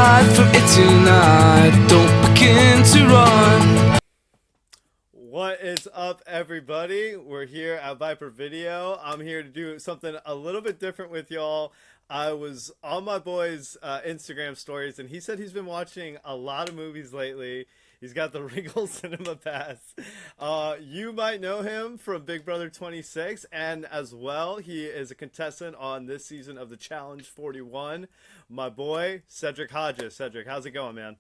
hide from it tonight. Don't begin to run. What is up, everybody? We're here at Viper Video. I'm here to do something a little bit different with y'all. I was on my boy's Instagram stories, and he said he's been watching a lot of movies lately. He's got the Regal Cinema Pass. You might know him from Big Brother 26, and as well, he is a contestant on this season of the Challenge 41. My boy, Cedric Hodges. Cedric, how's it going, man?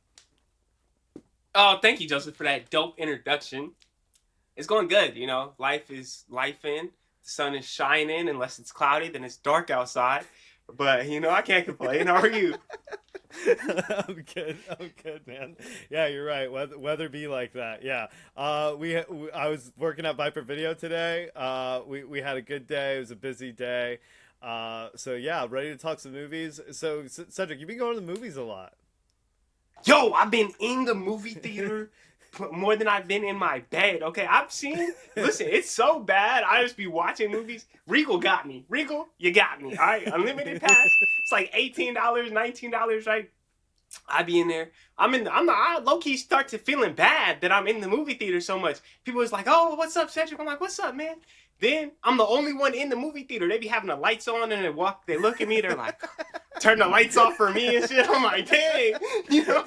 Oh, thank you, Joseph, for that dope introduction. It's going good, you know. Life is life-in. The sun is shining. Unless it's cloudy, then it's dark outside. But, you know, I can't complain. How are you? I'm good, man. Yeah, you're right. Weather be like that. Yeah. I was working at Viper Video today. We had a good day. It was a busy day. So yeah, ready to talk some movies. So Cedric, you've been going to the movies a lot. Yo, I've been in the movie theater more than I've been in my bed. Okay, listen, it's so bad. I just be watching movies. Regal got me. Regal, you got me. All right, unlimited pass. It's like $18, $19, right? I be in there. I low-key start to feeling bad that I'm in the movie theater so much. People is like, oh, what's up, Cedric? I'm like, what's up, man? Then I'm the only one in the movie theater. They be having the lights on and they look at me, they're like, turn the lights off for me and shit. I'm like, dang, you know,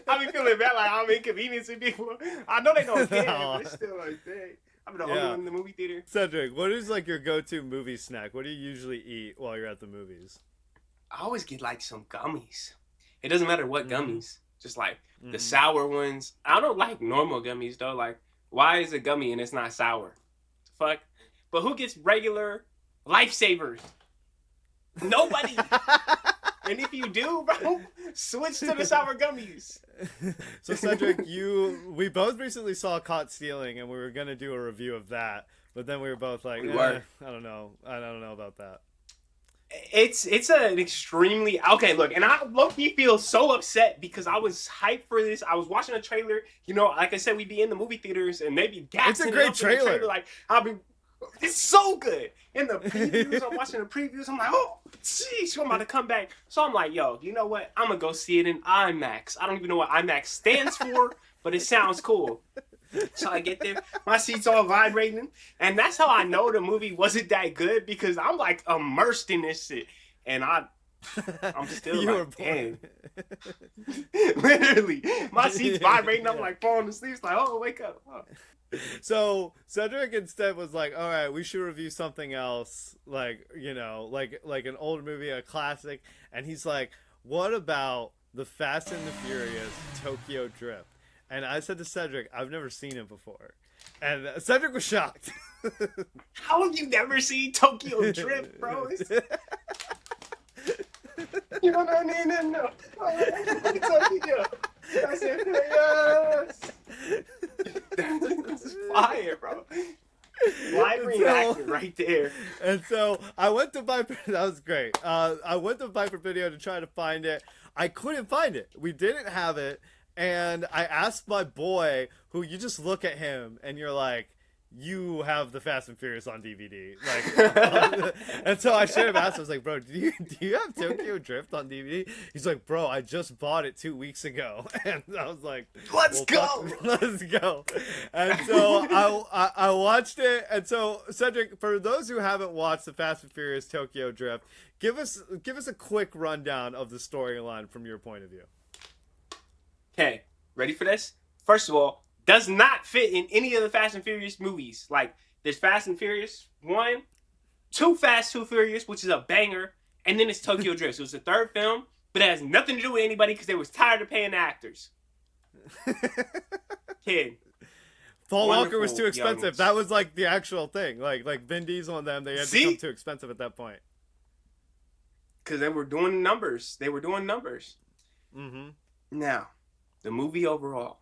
I be feeling bad, like I'm inconveniencing people. I know they don't care, but it's still like, dang. I'm the only one in the movie theater. Cedric, what is like your go-to movie snack? What do you usually eat while you're at the movies? I always get like some gummies. It doesn't matter what gummies, just like the sour ones. I don't like normal gummies though. Like, why is a gummy and it's not sour? Fuck. But who gets regular lifesavers? Nobody. And if you do, bro, switch to the sour gummies. So Cedric, we both recently saw Caught Stealing, and we were gonna do a review of that, but then we were both like, I don't know about that. It's an extremely okay look, and I low-key feel so upset because I was hyped for this. I was watching a trailer, you know, like I said, we'd be in the movie theaters and maybe gassing. It's a great trailer. Like it's so good. In the previews, I'm watching the previews. I'm like, oh, jeez, I'm about to come back. So I'm like, yo, you know what? I'm gonna go see it in IMAX. I don't even know what IMAX stands for, but it sounds cool. So I get there, my seat's all vibrating, and that's how I know the movie wasn't that good because I'm like immersed in this shit, and I'm still like, dang. Literally, my seat's vibrating. I'm like falling asleep. It's like, oh, wake up. Oh. So Cedric instead was like, all right, we should review something else, like, you know, like an old movie, a classic. And he's like, what about the Fast and the Furious Tokyo Drift? And I said to Cedric, I've never seen it before. And Cedric was shocked. How have you never seen Tokyo Drift, bro? You know what I mean? No. Tokyo. I said, yes. This is fire, bro. Live reaction right there. And so I went to Viper. That was great. I went to Viper Video to try to find it. I couldn't find it. We didn't have it. And I asked my boy, who you just look at him and you're like, you have the Fast and Furious on DVD. Like, and so I should have asked him, I was like, bro, do you have Tokyo Drift on DVD? He's like, bro, I just bought it 2 weeks ago. And I was like, let's go. Let's go. And so I watched it. And so Cedric, for those who haven't watched the Fast and Furious Tokyo Drift, give us a quick rundown of the storyline from your point of view. Okay, ready for this? First of all, does not fit in any of the Fast and Furious movies. Like, there's Fast and Furious 1, Too Fast, Too Furious, which is a banger, and then it's Tokyo Drift. So it's the third film, but it has nothing to do with anybody because they was tired of paying the actors. Kid. Paul Walker was too expensive. That was like the actual thing. Like Vin Diesel and them, they had become too expensive at that point. Because they were doing numbers. Mm-hmm. Now, the movie overall.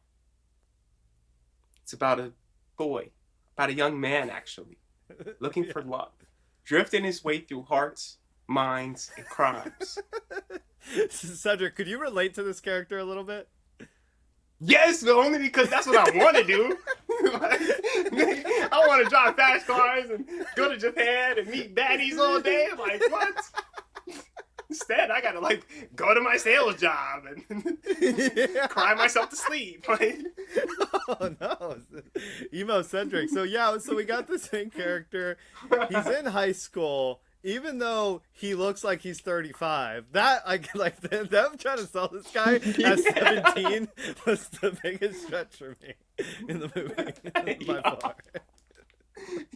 It's about a boy, about a young man, actually, looking for love, drifting his way through hearts, minds, and crimes. Cedric, could you relate to this character a little bit? Yes, but only because that's what I want to do. I want to drive fast cars and go to Japan and meet baddies all day. Like, what? instead I gotta like go to my sales job and cry myself to sleep. Like, oh no, emo Cedric. So yeah, so we got this main character. He's in high school. Even though he looks like he's 35, that I like them trying to sell this guy at 17 was the biggest stretch for me in the movie by far.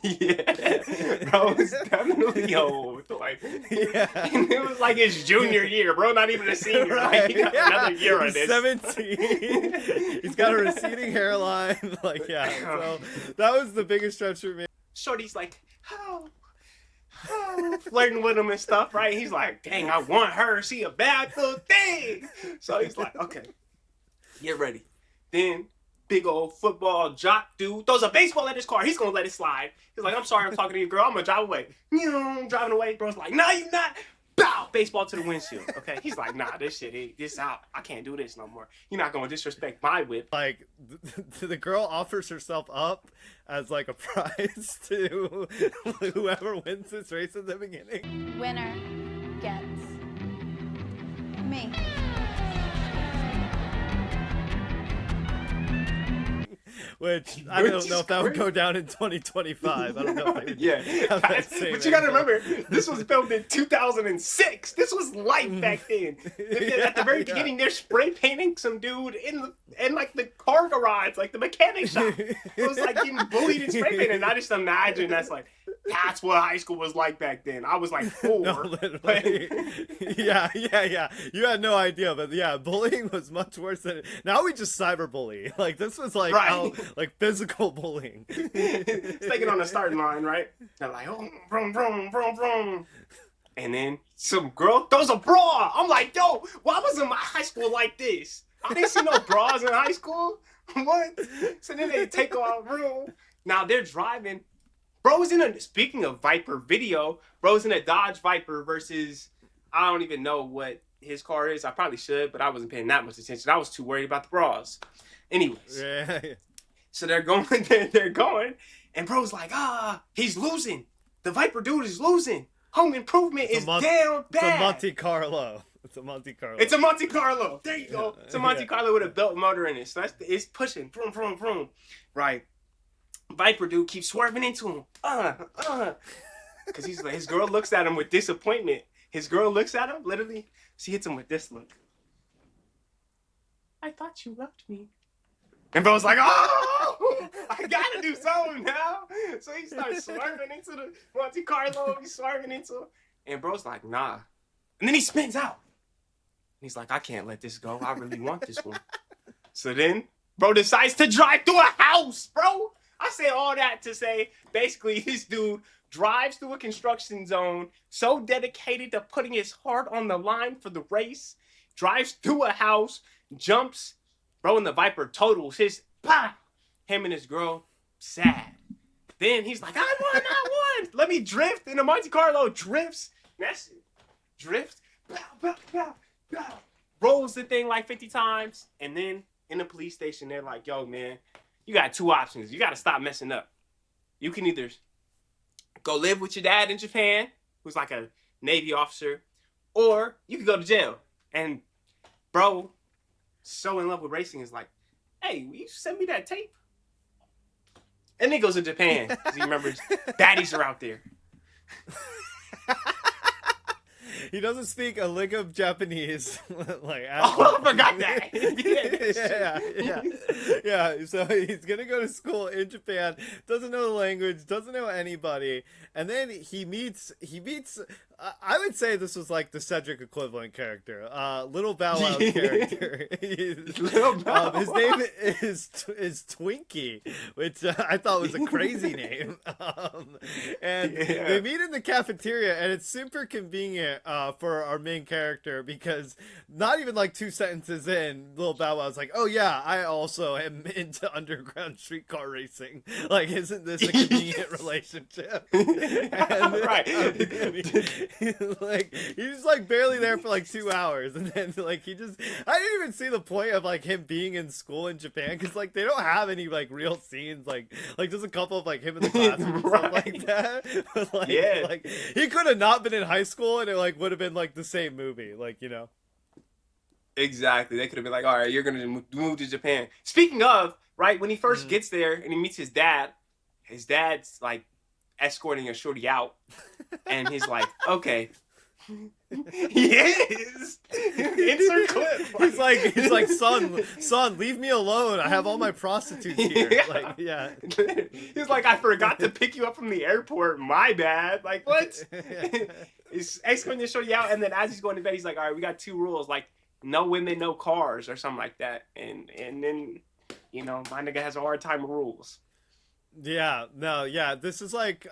Yeah, bro, it's definitely old. Like, Yeah, and it was like his junior year, bro. Not even a senior. right. Like, he got another year of He's this. 17. He's got a receding hairline. Like, yeah. So that was the biggest stretch for me. Shorty's like, oh, flirting with him and stuff, right? He's like, dang, I want her. She a bad little thing. So he's like, okay, get ready. Then big old football jock dude throws a baseball at his car. He's gonna let it slide. He's like, I'm sorry, I'm talking to you, girl. I'm gonna drive away. I'm driving away. Bro's like, no, you not. Bow, baseball to the windshield. Okay, he's like, nah, this shit, this out. I can't do this no more. You're not gonna disrespect my whip. Like the girl offers herself up as like a prize to whoever wins this race at the beginning. Winner gets me. Which I don't know if that would go down in 2025. I don't know if they would Yeah, have that same but you gotta angle. remember, this was filmed in 2006. This was life back then. At the very beginning, they're spray painting some dude in like the car garage, like the mechanic shop. It was like getting bullied and spray painted. And I just imagine that's what high school was like back then. I was like 4. No, literally. Yeah. You had no idea, but yeah, bullying was much worse than now. We just cyberbully. Like this was like Right. like physical bullying. It's taking on the starting line, right? They're like, oh, vroom, vroom, vroom, vroom. And then some girl throws a bra. I'm like, yo, why wasn't my high school like this? I didn't see no bras in high school. What? So then they take off room. Now they're driving. Bro's speaking of Viper video, bro's in a Dodge Viper versus, I don't even know what his car is. I probably should, but I wasn't paying that much attention. I was too worried about the bras. Anyways. Yeah. So they're going, and bro's like, he's losing. The Viper dude is losing. Home improvement is down bad. It's a Monte Carlo. It's a Monte Carlo. It's a Monte Carlo. There you go. It's a Monte Carlo with a belt motor in it. So it's pushing. Vroom, vroom, vroom. Right. Viper dude keeps swerving into him. Because his girl looks at him with disappointment. His girl looks at him, literally. She hits him with this look. I thought you loved me. And bro's like, oh, I gotta do something now. So he starts swerving into the Monte Carlo. He's swerving into, and bro's like, nah. And then he spins out. And he's like, I can't let this go. I really want this one. So then bro decides to drive through a house, bro. I say all that to say, basically, this dude drives through a construction zone, so dedicated to putting his heart on the line for the race, drives through a house, jumps, bro, and the Viper totals his, him and his girl, sad. Then he's like, I won, let me drift, and the Monte Carlo drifts, that's it, drift, rolls the thing like 50 times, and then in the police station, they're like, yo, man, you got 2 options. You got to stop messing up. You can either go live with your dad in Japan, who's like a Navy officer, or you can go to jail. And bro, so in love with racing, is like, hey, will you send me that tape? And then he goes to Japan because he remembers baddies are out there. He doesn't speak a lick of Japanese. Like, Oh, I forgot that. Yeah. So he's gonna go to school in Japan. Doesn't know the language. Doesn't know anybody. And then he meets. I would say this was like the Cedric equivalent character. Little Bow Wow's character. Little Bow His name is Twinkie, which I thought was a crazy name. And they meet in the cafeteria, and it's super convenient for our main character because not even like 2 sentences in, Little Bow Wow's like, "Oh yeah, I also am into underground streetcar racing." Like, isn't this a convenient relationship? And, Right. Like he's like barely there for like 2 hours, and then like I didn't even see the point of like him being in school in Japan, because like they don't have any like real scenes, like just a couple of like him in the classroom and stuff like that. But, like, Yeah. like he could have not been in high school, and it like would have been like the same movie, like, you know. Exactly. They could have been like, all right, you're gonna move to Japan. Speaking of, right, when he first gets there and he meets his dad's like escorting a shorty out, and he's like, okay. He is. Insert clip. He's like, son, leave me alone. I have all my prostitutes here. Yeah. Like, yeah. He's like, I forgot to pick you up from the airport. My bad. Like, what? He's escorting the shorty out, and then as he's going to bed, he's like, all right, we got 2 rules, like no women, no cars, or something like that. And then, you know, my nigga has a hard time with rules. Yeah, no, yeah. This is like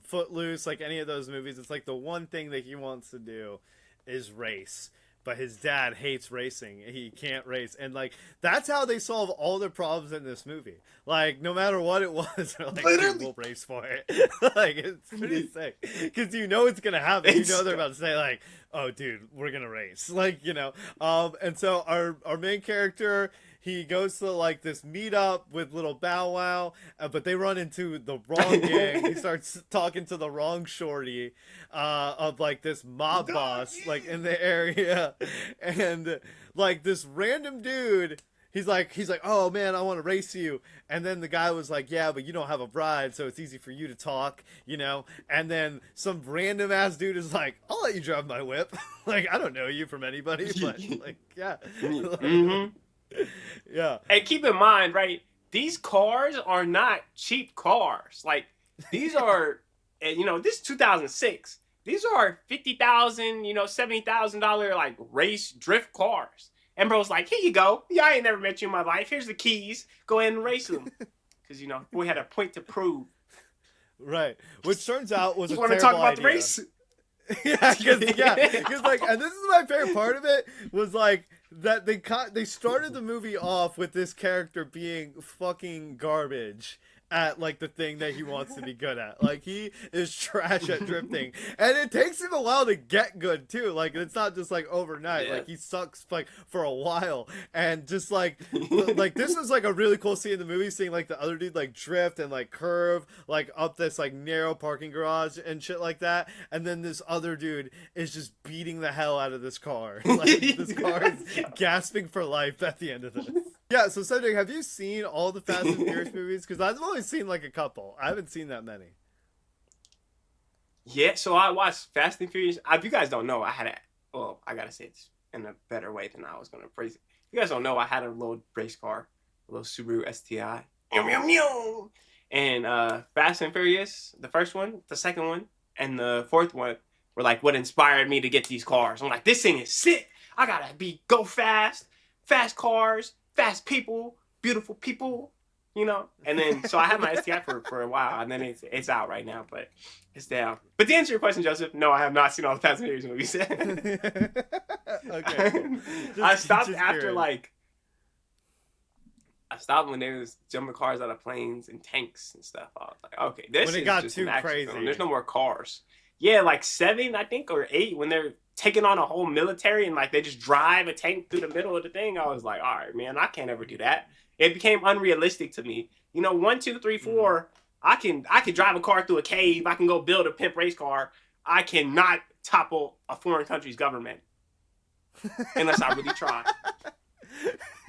Footloose, like any of those movies. It's like the one thing that he wants to do is race. But his dad hates racing. He can't race. And like that's how they solve all their problems in this movie. Like no matter what it was, they're like, we'll race for it. Like it's pretty sick. Because you know it's gonna happen. You know they're about to say like, oh dude, we're gonna race. Like, you know. And so our main character, he goes to like this meetup with little Bow Wow, but they run into the wrong gang. He starts talking to the wrong shorty of like this mob boss like in the area, and like this random dude. He's like, oh man, I want to race you. And then the guy was like, yeah, but you don't have a bride, so it's easy for you to talk, you know. And then some random ass dude is like, I'll let you drive my whip. Like I don't know you from anybody, but like yeah. Yeah. And keep in mind, right, these cars are not cheap cars. Like, these are, you know, this is 2006. These are $50,000, you know, $70,000 like race drift cars. And bro's like, here you go. Yeah, I ain't never met you in my life. Here's the keys. Go ahead and race them. Because, you know, boy had a point to prove. Right. Which turns out was you a want terrible to talk about idea. the race? Because like, and this is my favorite part of it was like that they started the movie off with this character being fucking garbage at like the thing that he wants to be good at. Like he is trash at drifting, and it takes him a while to get good too. Like it's not just like overnight. Yeah. Like he sucks like for a while, and just like this was like a really cool scene in the movie, seeing like the other dude like drift and like curve like up this like narrow parking garage and shit like that, and then this other dude is just beating the hell out of this car. Like this car is gasping for life at the end of this. Yeah, so Cedric, have you seen all the Fast and Furious movies? Because I've only seen like a couple. I haven't seen that many. Yeah, so I watched Fast and Furious. If you guys don't know, well, I gotta say it in a better way than I was gonna phrase it. If you guys don't know, I had a little race car, a little Subaru STI. And Fast and Furious, the first one, the second one, and the fourth one were like what inspired me to get these cars. I'm like, this thing is sick. I gotta go fast cars, fast people, beautiful people, you know. And then so I had my STI for a while, and then it's out right now, but it's down. But to answer your question, Joseph, no, I have not seen all the Fast and Furious movies. Okay. I stopped after like I stopped when they was jumping cars out of planes and tanks and stuff. I was like, okay, this when it is got just too an action crazy. film. There's no more cars. Yeah, like 7, I think, or 8, when they're taking on a whole military and like they just drive a tank through the middle of the thing. I was like, all right, man, I can't ever do that. It became unrealistic to me. You know, 1, 2, 3, 4. I can drive a car through a cave. I can go build a pimp race car. I cannot topple a foreign country's government unless I really try.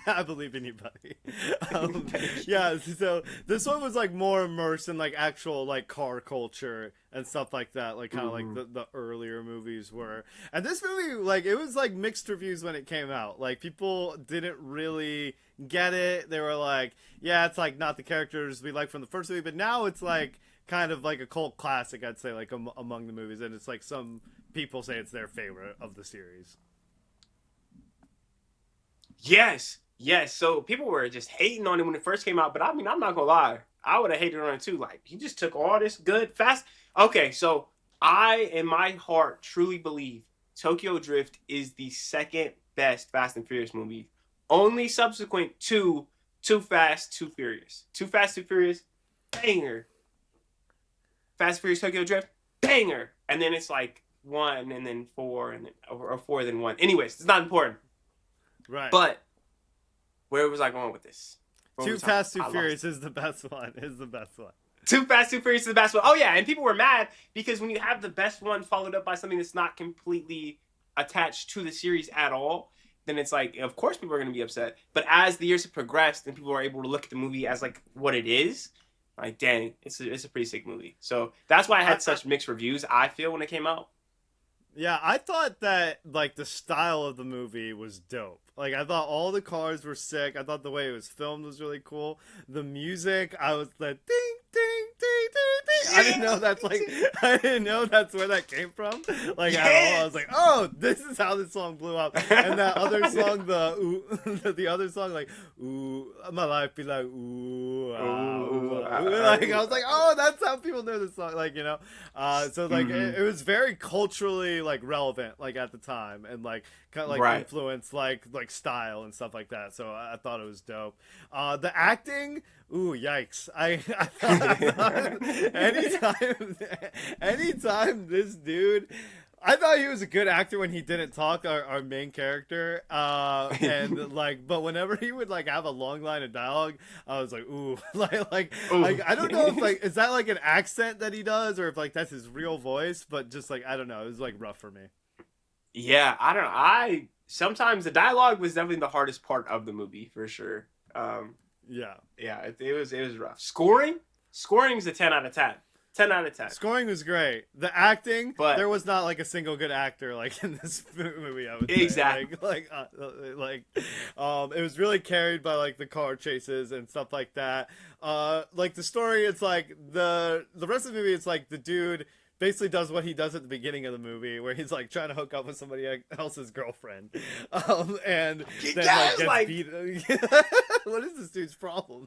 I believe in you, buddy. Yeah, so this one was like more immersed in like actual like car culture and stuff like that, like kind of like the earlier movies were. And this movie, like it was like mixed reviews when it came out. Like people didn't really get it. They were like, yeah, it's like not the characters we like from the first movie, but now it's like kind of like a cult classic, I'd say, like among the movies, and it's like some people say it's their favorite of the series. Yes, so people were just hating on it when it first came out, but I mean, I'm not gonna lie. I would have hated on it too. Like, he just took all this good, fast. Okay, so I, in my heart, truly believe Tokyo Drift is the second best Fast and Furious movie, only subsequent to Too Fast, Too Furious. Too Fast, Too Furious, banger. Fast and Furious Tokyo Drift, banger. And then it's like 1 and then 4 and then or 4 then 1. Anyways, it's not important. Right. But where was I going with this? Too Fast, Too Furious is the best one. Too Fast, Too Furious is the best one. Oh yeah, and people were mad because when you have the best one followed up by something that's not completely attached to the series at all, then it's like, of course people are going to be upset. But as the years have progressed and people are able to look at the movie as like what it is, like dang, it's a pretty sick movie. So that's why I had such mixed reviews, I feel, when it came out. Yeah, I thought that like the style of the movie was dope. Like I thought all the cars were sick. I thought the way it was filmed was really cool. The music, I was like ding ding ding ding ding. I didn't know that's where that came from. Like at all. I was like, oh, this is how this song blew up. And that other song, the other song, like ooh, my life be like ooh, like I was like, oh, that's how people know this song. Like so like it was very culturally like relevant like at the time and like kind of like influence like style and stuff like that. So I thought it was dope. The acting, ooh, yikes! I thought anytime this dude, I thought he was a good actor when he didn't talk, our main character, and like, but whenever he would like have a long line of dialogue, I was like, ooh, like I don't know if like is that like an accent that he does or if like that's his real voice, but just like I don't know, it was like rough for me. Yeah, I don't know. Sometimes the dialogue was definitely the hardest part of the movie for sure. Yeah, it was rough. Scoring's a 10 out of 10. 10 out of 10. Scoring was great. The acting, but there was not like a single good actor like in this movie. I would say. Exactly. It was really carried by like the car chases and stuff like that. Like the story, it's like the rest of the movie. It's like the dude basically does what he does at the beginning of the movie, where he's like trying to hook up with somebody else's girlfriend, and then like gets beat. What is this dude's problem?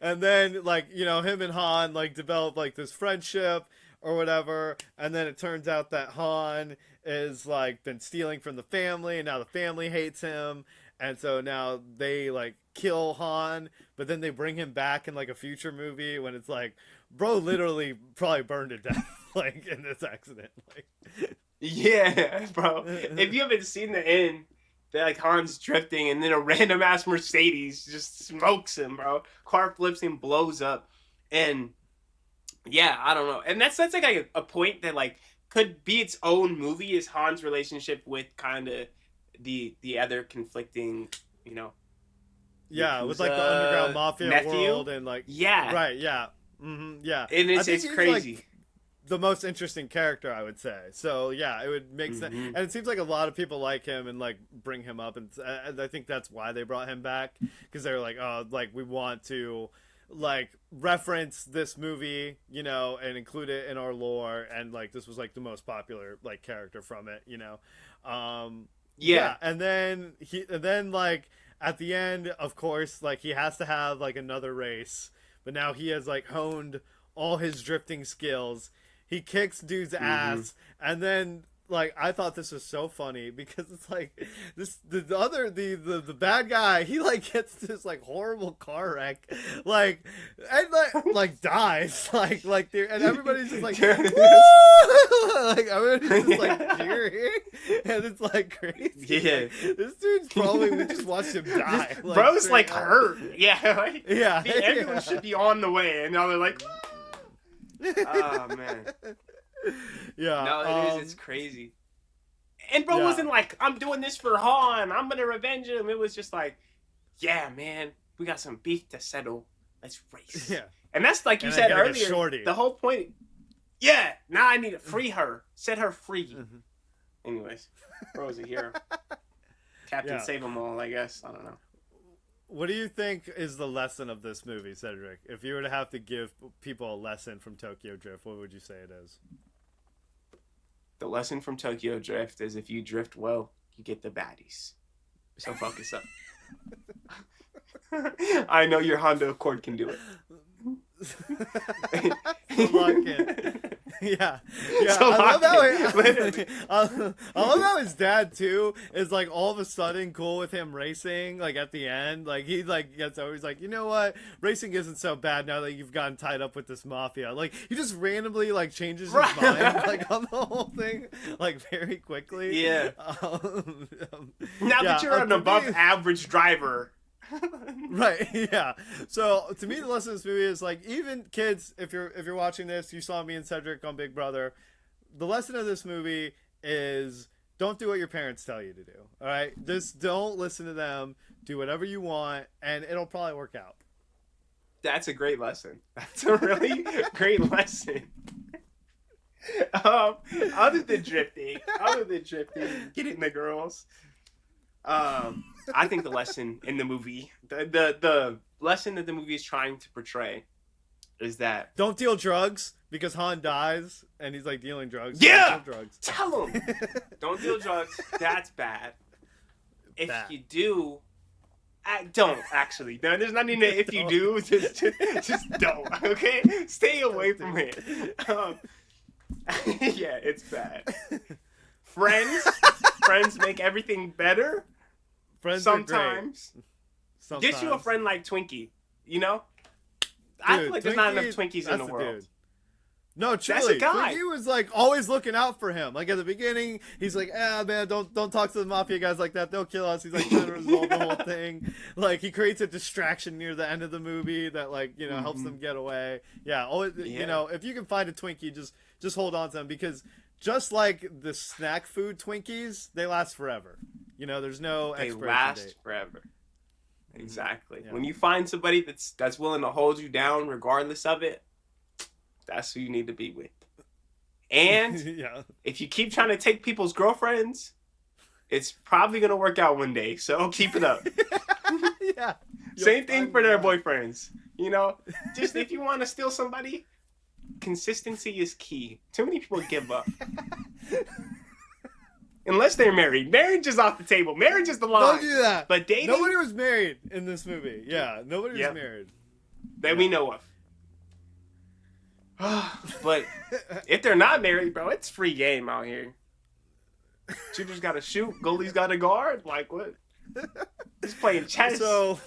And then like him and Han like develop like this friendship or whatever, and then it turns out that Han is like been stealing from the family, and now the family hates him, and so now they like kill Han, but then they bring him back in like a future movie when it's like, bro literally probably burned to death like in this accident. Like, yeah, bro. If you haven't seen the end, like Han's drifting and then a random ass Mercedes just smokes him, bro. Car flips him, blows up, and yeah, I don't know. And that's like a point that like could be its own movie, is Han's relationship with kind of the other conflicting, yeah, with like the underground mafia nephew world and like yeah, right, yeah, yeah, and it's crazy. Like the most interesting character, I would say. So yeah, it would make sense, and it seems like a lot of people like him and like bring him up, and I think that's why they brought him back, because they were like, oh, like we want to like reference this movie, and include it in our lore, and like this was like the most popular like character from it, yeah, and then like at the end, of course, like he has to have like another race, but now he has like honed all his drifting skills. He kicks dude's ass, and then like I thought this was so funny because it's like the bad guy, he like gets this like horrible car wreck, like and like dies, like and everybody's just like woo! Like everybody's just like cheering, and it's like crazy. Yeah, like, this dude's probably, we just watched him die. Like, bro's like hurt. Yeah, like, yeah. Everyone should be on the way, and now they're like. Oh man. Yeah. No, it's crazy. And bro wasn't like, I'm doing this for Han, I'm gonna revenge him. It was just like, yeah, man, we got some beef to settle. Let's race. Yeah. And that's like you said earlier. The whole point. Yeah. Now I need to free her. Set her free. Anyways, bro's a hero. Captain Save 'em all, I guess. I don't know. What do you think is the lesson of this movie, Cedric? If you were to have to give people a lesson from Tokyo Drift, what would you say it is? The lesson from Tokyo Drift is if you drift well, you get the baddies. So focus up. I know your Honda Accord can do it. Yeah. So I love how literally. I love how his dad too is like all of a sudden cool with him racing. Like at the end, like he like gets over. He's like, you know what, racing isn't so bad now that you've gotten tied up with this mafia. Like he just randomly like changes his Right. mind like on the whole thing like very quickly. Yeah. Now yeah, that you're an to above me- average driver. Right, yeah. So to me, the lesson of this movie is like, even kids, if you're watching this, you saw me and Cedric on Big Brother. The lesson of this movie is don't do what your parents tell you to do. All right, just don't listen to them. Do whatever you want, and it'll probably work out. That's a great lesson. That's a really great lesson. Other than drifting, getting the girls. I think the lesson in the movie, the lesson that the movie is trying to portray, is that Don't deal drugs because Han dies and he's like dealing drugs. Yeah! Don't deal drugs. tell them don't deal drugs. That's bad. If Bad. you do, don't actually. There's not even if you do, just don't. Okay, stay away from it. Yeah, it's bad. Friends make everything better. Friends are great. Sometimes. Get you a friend like Twinkie. You know, I feel Dude, like there's not enough Twinkie, Twinkies in that's the the world. dude. No, That's truly, a guy. Twinkie was like always looking out for him. Like at the beginning, he's like, man, don't talk to the mafia guys like that. They'll kill us." He's like trying to resolve the whole thing. Like he creates a distraction near the end of the movie that like helps them get away. Yeah, always, Yeah. if you can find a Twinkie, just hold on to them, because just like the snack food Twinkies, they last forever. There's no They expiration last date. forever. Exactly. Yeah. When you find somebody that's willing to hold you down regardless of it, that's who you need to be with. And Yeah. if you keep trying to take people's girlfriends, it's probably gonna work out one day. So keep it up. Yeah. Same thing find for their one. boyfriends. Just if you want to steal somebody, consistency is key. Too many people give up. Unless they're married. Marriage is off the table. Marriage is the line. Don't do that. But dating, Nobody was married in this movie. Yeah, nobody Yep. was married. that we know of. But if they're not married, bro, it's free game out here. Shooters got to shoot. Goalies got to guard. Like, what? Just playing chess. So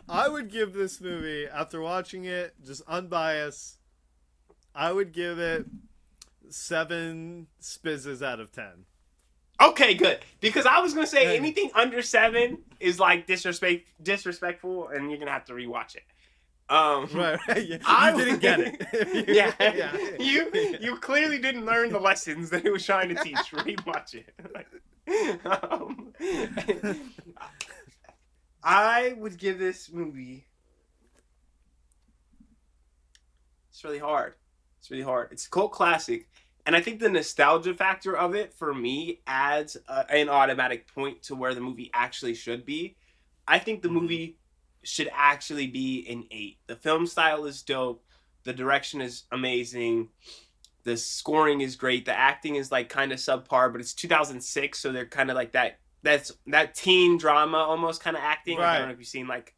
I would give this movie, after watching it, just unbiased, I would give it 7 spizzes out of 10. Okay, good. Because I was going to say Hey. anything under 7 is like disrespectful, and you're going to have to rewatch it. Right. Yeah. I- You didn't get it. Yeah. You clearly didn't learn the lessons that it was trying to teach. Rewatch it. I would give this movie. It's really hard. It's a cult classic, and I think the nostalgia factor of it for me adds an automatic point to where the movie actually should be. I think the movie should actually be an 8. The film style is dope. The direction is amazing. The scoring is great. The acting is like kind of subpar, but it's 2006, so they're kind of like that teen drama almost kind of acting. Like, I don't know if you've seen like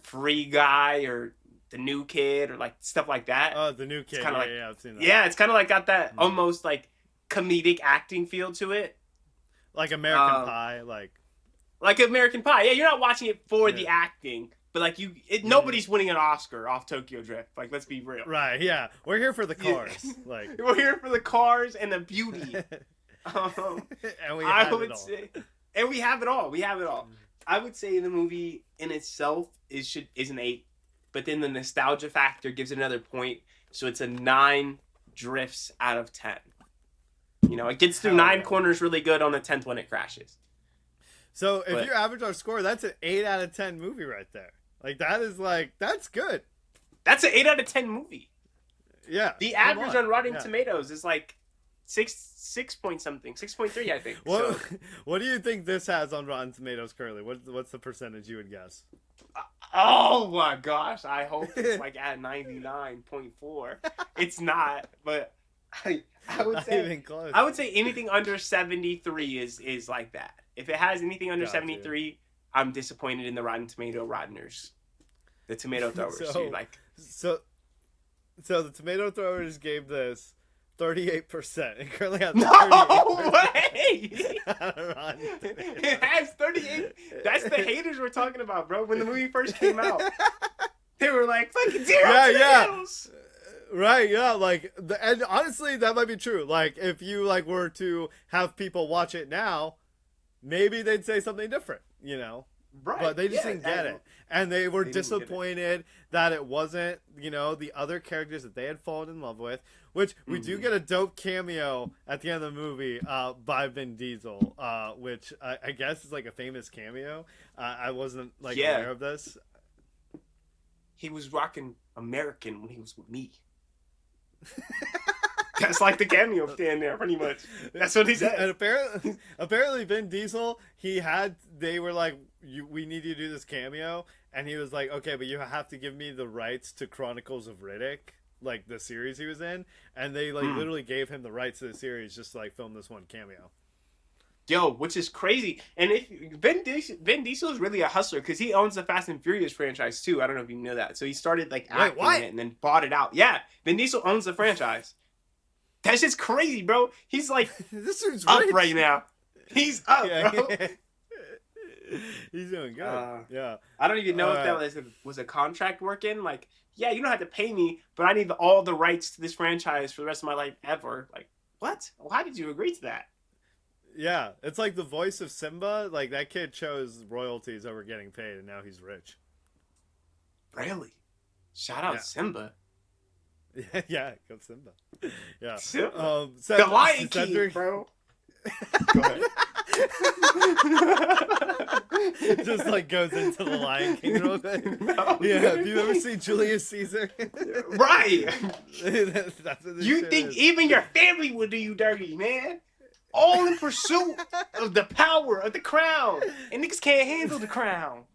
Free Guy or The New Kid or like stuff like that. Oh, The New Kid. kinda like- Yeah, I've seen that. Yeah, it's kind of like got that almost like comedic acting feel to it. Like American Pie. Like American Pie. Yeah, you're not watching it for the acting, but like nobody's winning an Oscar off Tokyo Drift. Like, let's be real. Right, yeah. We're here for the cars. Like, We're here for the cars and the beauty. and we I have it would all. say, and we have it all. We have it all. I would say the movie in itself is an 8, but then the nostalgia factor gives it another point, so it's a 9 drifts out of 10. It gets through Hell 9 yeah. corners really good on the 10th when it crashes. So if But- you average our score, that's an 8 out of 10 movie right there. Like that's good. That's an 8 out of 10 movie. Yeah. The come average on Rotten Yeah. Tomatoes is like 6 point something, 6.3, I think. What So, what do you think this has on Rotten Tomatoes currently? What's the percentage you would guess? oh my gosh, I hope it's like at 99.4. It's not, but I would Not say even close. I would say anything under 73 is like that. If it has anything under Gotcha. 73, I'm disappointed in the Rotten Tomato Rotteners. The tomato throwers. So- You're like, So So the Tomato Throwers gave this 38%. It currently has No 38%. way! On It has 38. That's the haters we're talking about, bro. When the movie first came out, they were like, fucking zero tomatoes. Right, yeah, like, and honestly, that might be true. Like, if you, like, were to have people watch it now, maybe they'd say something different, you know? Right. But they just yeah, didn't get it. And they were They didn't get it. disappointed that it wasn't, you know, the other characters that they had fallen in love with, which we do get a dope cameo at the end of the movie by Vin Diesel, which I guess is like a famous cameo. I wasn't, like, aware of this. He was rocking American when he was with me. That's like the cameo stand there, pretty much. That's what he said. And apparently Vin Diesel, they were like, we need you to do this cameo. And he was like, okay, but you have to give me the rights to Chronicles of Riddick, like the series he was in. And they like literally gave him the rights to the series just to like film this one cameo. Yo, which is crazy. And if Vin Diesel is really a hustler because he owns the Fast and Furious franchise too. I don't know if you know that. So he started like acting in it and then bought it out. Yeah, Vin Diesel owns the franchise. That's just crazy, bro. He's like This is up right now. He's up, bro. He's doing good. Yeah. I don't even know if that was a contract working. Like, yeah, you don't have to pay me, but I need all the rights to this franchise for the rest of my life ever. Like, what? Why did you agree to that? Yeah, it's like the voice of Simba. Like, that kid chose royalties over getting paid, and now he's rich. Really? Shout out Simba. Yeah, go Simba. Yeah. Simba. The Lion King, bro. Go ahead. Just like goes into the Lion King real quick. No. Yeah, have you ever seen Julius Caesar? Right. That's what You think even your family would do you dirty, man? All in pursuit of the power of the crown. And niggas can't handle the crown.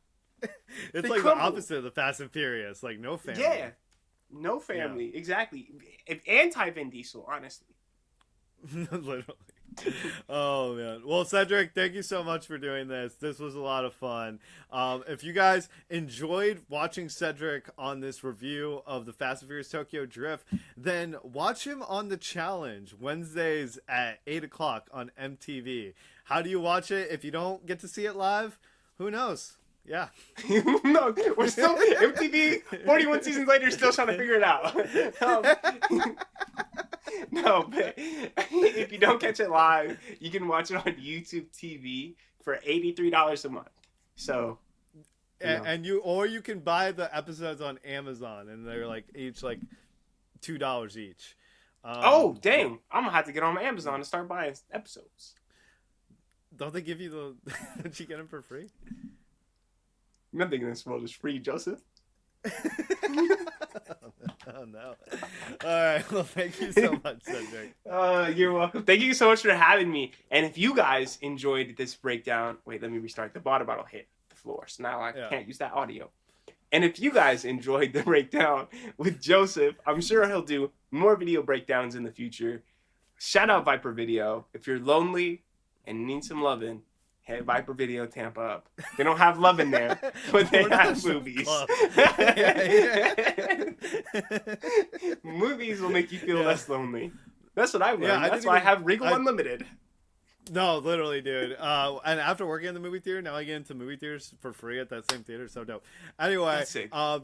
It's They like crumble. the opposite of the Fast and Furious. Like, no family. Yeah. No family. Exactly. Anti-Vin Diesel, honestly. Literally. Oh man. Well, Cedric, thank you so much for doing this. This was a lot of fun. If you guys enjoyed watching Cedric on this review of the Fast and Furious Tokyo Drift, then watch him on the challenge Wednesdays at 8 o'clock on MTV. How do you watch it if you don't get to see it live? Who knows? Yeah. No, we're still MTV 41 seasons later, still trying to figure it out. No, but if you don't catch it live, you can watch it on YouTube TV for $83 a month. So, And you can buy the episodes on Amazon, and they're like each like $2 each. Oh dang! I'm gonna have to get on my Amazon and start buying episodes. Don't they give you the? Did you get them for free? Nothing in this world is free, Joseph. Oh no! All right. Well, thank you so much, Cedric. You're welcome. Thank you so much for having me. And if you guys enjoyed this breakdown, wait, let me restart. The water bottle hit the floor, so now I can't use that audio. And if you guys enjoyed the breakdown with Joseph, I'm sure he'll do more video breakdowns in the future. Shout out Viper Video. If you're lonely and need some loving, hit Viper Video Tampa up. They don't have love in there, but they have movies. Movies will make you feel less lonely. That's what I've learned. That's why I have Regal Unlimited. No, literally, dude. And after working in the movie theater, now I get into movie theaters for free at that same theater. So dope. Anyway,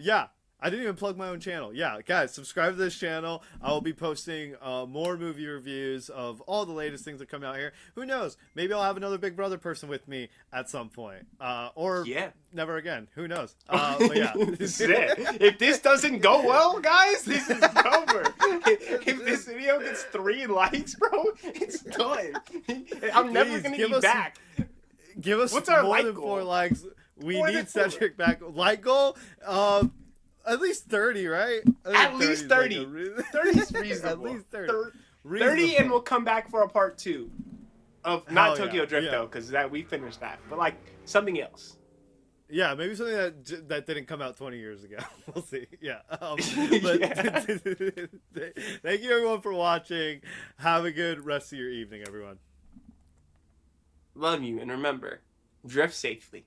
yeah. I didn't even plug my own channel. Yeah, guys, subscribe to this channel. I will be posting more movie reviews of all the latest things that come out here. Who knows? Maybe I'll have another Big Brother person with me at some point. Or never again. Who knows? But yeah. This is it. If this doesn't go well, guys, this is over. If this video gets 3 likes, bro, it's done. I'm never going to be back. Give us What's our more like than goal? 4 likes. We need Cedric back. Like goal? At least 30, right? At least 30. 30 is reasonable. At least 30. 30 and we'll come back for a part 2 of not Tokyo Drift though, because we finished that. But like something else. Yeah, maybe something that didn't come out 20 years ago. We'll see. Yeah. But thank you everyone for watching. Have a good rest of your evening, everyone. Love you, and remember, drift safely.